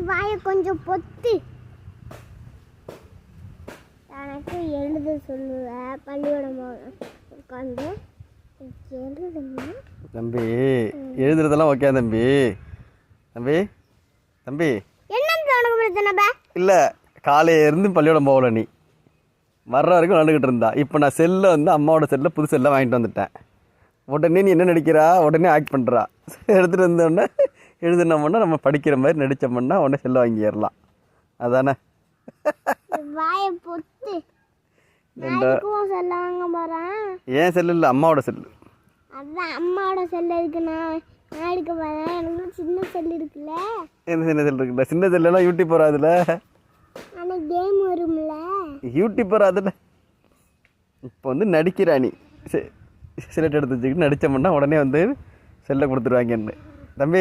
வாயை கொஞ்சம் பொத்து எனக்கு எழுத சொல்லுவேன். பள்ளிக்கூடம் உட்காந்து எழுதுங்க தம்பி. எழுதுறதெல்லாம் ஓகே தம்பி. தம்பி தம்பி இல்லை, காலையில இருந்து பள்ளிக்கூடம் போகல, நீ வர்ற வரைக்கும் நடந்துக்கிட்டு இருந்தா. இப்போ நான் செல்லை வந்து அம்மாவோட செல்லை புது செல்லை வாங்கிட்டு வந்துட்டேன். உடனே நீ என்ன நடிக்கிறா, உடனே ஆக்ட் பண்ணுறா. எடுத்துகிட்டு வந்தோடனே எழுதுனோம்னா நம்ம படிக்கிற மாதிரி நடித்தோம்னா உடனே செல்லை வாங்கிடலாம். அதானே? ஏன் செல்லு இல்லை, அம்மாவோட செல்லு. அதான் அம்மாவோட செல்லு இருக்குண்ணா. நான் எடுக்க போகிறேன். எனக்கு சின்ன செல்லு இருக்குல்ல. என்ன சின்ன செல்லு இருக்குல்ல? சின்ன செல்லாம் யூடியூப் வராதுல. ஆனால் கேம் வரும்ல. யூடியூப் வராதுல. இப்போ வந்து நடிக்கிறா நீ. சிலட் எடுத்து வச்சுக்கிட்டு நடித்தோம்னா உடனே வந்து செல்லை கொடுத்துருவாங்கன்னு. தம்பி